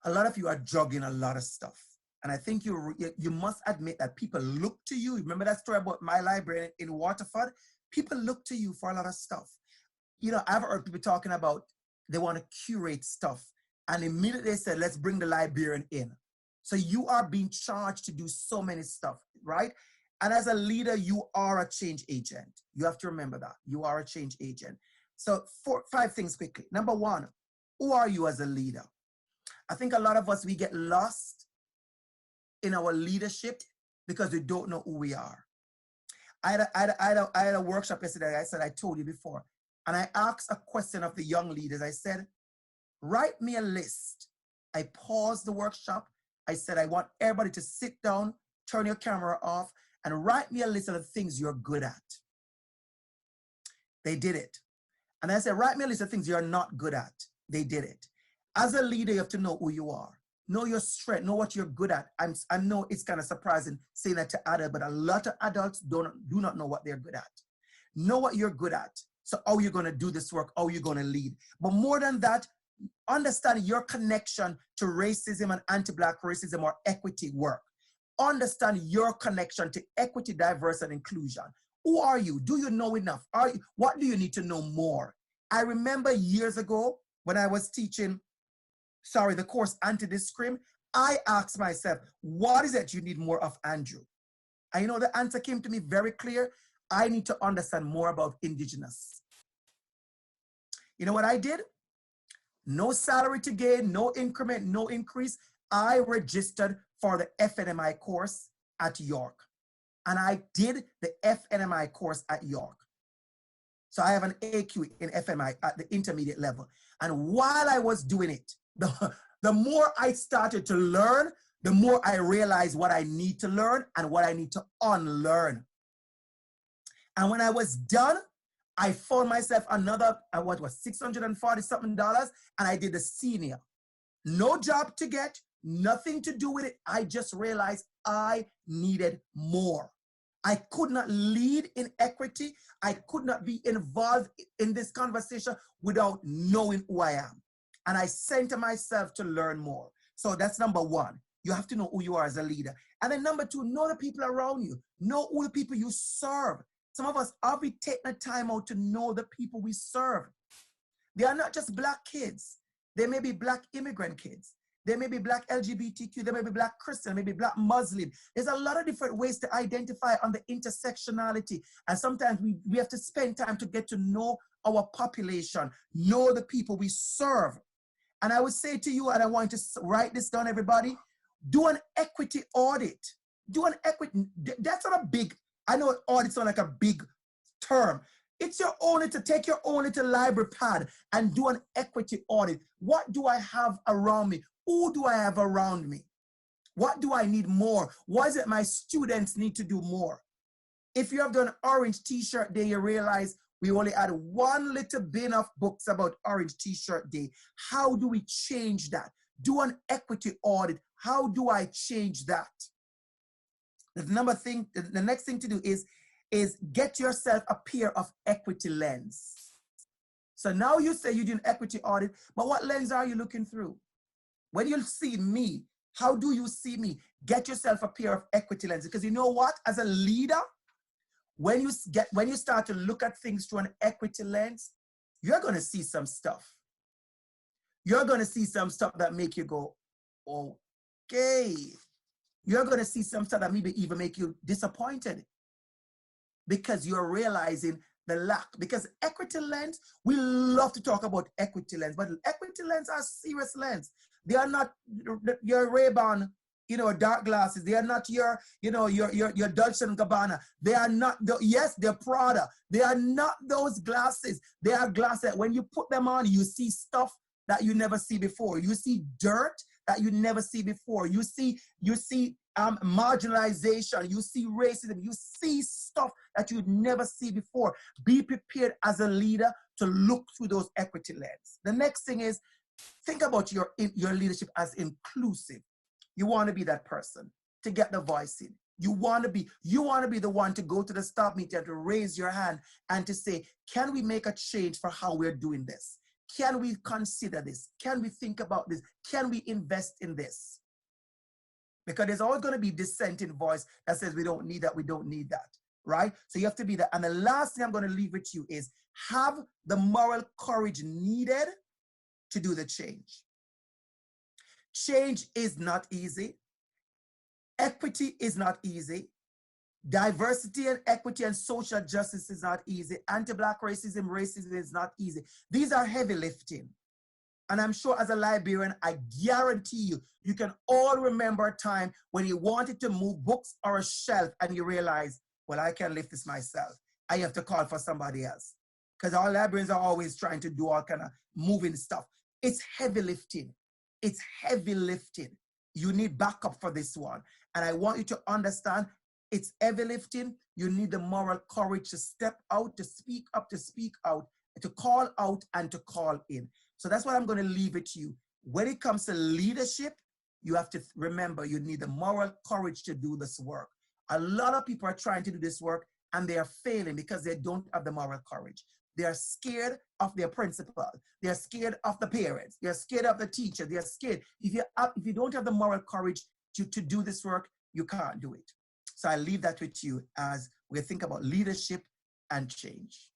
A lot of you are juggling a lot of stuff. And I think you must admit that people look to you. Remember that story about my library in Waterford? People look to you for a lot of stuff. You know, I've heard people talking about they want to curate stuff. And immediately they said, let's bring the librarian in. So you are being charged to do so many stuff, right? And as a leader, you are a change agent. You have to remember that. You are a change agent. So 5 things quickly. Number 1, who are you as a leader? I think a lot of us, we get lost in our leadership because we don't know who we are. I had a workshop yesterday. I said, I told you before. And I asked a question of the young leaders. I said, write me a list. I paused the workshop. I said, I want everybody to sit down, turn your camera off, and write me a list of the things you're good at. They did it. And I said, write me a list of things you're not good at. They did it. As a leader, you have to know who you are. Know your strength, know what you're good at. I know it's kind of surprising saying that to adults, but a lot of adults do not know what they're good at. Know what you're good at. So how you're going to do this work, how you're going to lead. But more than that, understand your connection to racism and anti-Black racism or equity work. Understand your connection to equity, diversity, and inclusion. Who are you? Do you know enough? What do you need to know more? I remember years ago when I was teaching the course Anti-Discrim, I asked myself, what is it you need more of, Andrew? And you know, the answer came to me very clear. I need to understand more about Indigenous. You know what I did? No salary to gain, no increment, no increase. I registered for the FNMI course at York. And I did the FNMI course at York. So I have an AQ in FNMI at the intermediate level. And while I was doing it, the more I started to learn, the more I realized what I need to learn and what I need to unlearn. And when I was done, I found myself another, $640 something, and I did the senior. No job to get, nothing to do with it. I just realized I needed more. I could not lead in equity. I could not be involved in this conversation without knowing who I am. And I centered myself to learn more. So that's number 1. You have to know who you are as a leader. And then number 2, know the people around you. Know who the people you serve. Some of us, are we taking the time out to know the people we serve? They are not just Black kids. They may be Black immigrant kids. They may be Black LGBTQ. They may be Black Christian, maybe Black Muslim. There's a lot of different ways to identify on the intersectionality. And sometimes we have to spend time to get to know our population, know the people we serve. And I would say to you, and I want you to write this down, everybody, do an equity audit. Do an equity, that's not a big, I know audit sounds like a big term. It's your own, to take your own little library pad and do an equity audit. What do I have around me? Who do I have around me? What do I need more? What is it my students need to do more? If you have done Orange T-shirt day, you realize we only had 1 little bin of books about Orange T-shirt day. How do we change that? Do an equity audit. How do I change that? The next thing to do is get yourself a pair of equity lens. So now you say you do an equity audit, but what lens are you looking through? When you see me, how do you see me? Get yourself a pair of equity lenses. Because you know what? As a leader, when you start to look at things through an equity lens, you're going to see some stuff. You're going to see some stuff that make you go, okay. You're going to see some stuff that maybe even make you disappointed because you're realizing the lack. Because equity lens, we love to talk about equity lens, but equity lens are serious lens. They are not your Ray-Ban, dark glasses. They are not your Dolce & Gabbana. They are not, yes, they're Prada. They are not those glasses. They are glasses that when you put them on, you see stuff that you never see before. You see dirt that you never see before. You see marginalization. You see racism. You see stuff that you'd never see before. Be prepared as a leader to look through those equity lens. The next thing is, think about your leadership as inclusive. You want to be that person to get the voice in. You want to be the one to go to the staff meeting and to raise your hand and to say, can we make a change for how we're doing this? Can we consider this? Can we think about this? Can we invest in this? Because there's always going to be dissenting voice that says we don't need that, we don't need that, right? So you have to be that. And the last thing I'm going to leave with you is have the moral courage needed to do the change. Change is not easy. Equity is not easy. Diversity and equity and social justice is not easy. Anti-Black racism, racism is not easy. These are heavy lifting. And I'm sure as a librarian, I guarantee you, you can all remember a time when you wanted to move books or a shelf and you realize, well, I can't lift this myself. I have to call for somebody else. Because our librarians are always trying to do all kind of moving stuff. It's heavy lifting. It's heavy lifting. You need backup for this one. And I want you to understand it's heavy lifting. You need the moral courage to step out, to speak up, to call out and to call in. So that's what I'm going to leave it to you. When it comes to leadership, you have to remember you need the moral courage to do this work. A lot of people are trying to do this work and they are failing because they don't have the moral courage. They are scared of their principal. They are scared of the parents. They are scared of the teacher. They are scared. If you don't have the moral courage to do this work, you can't do it. So I leave that with you as we think about leadership and change.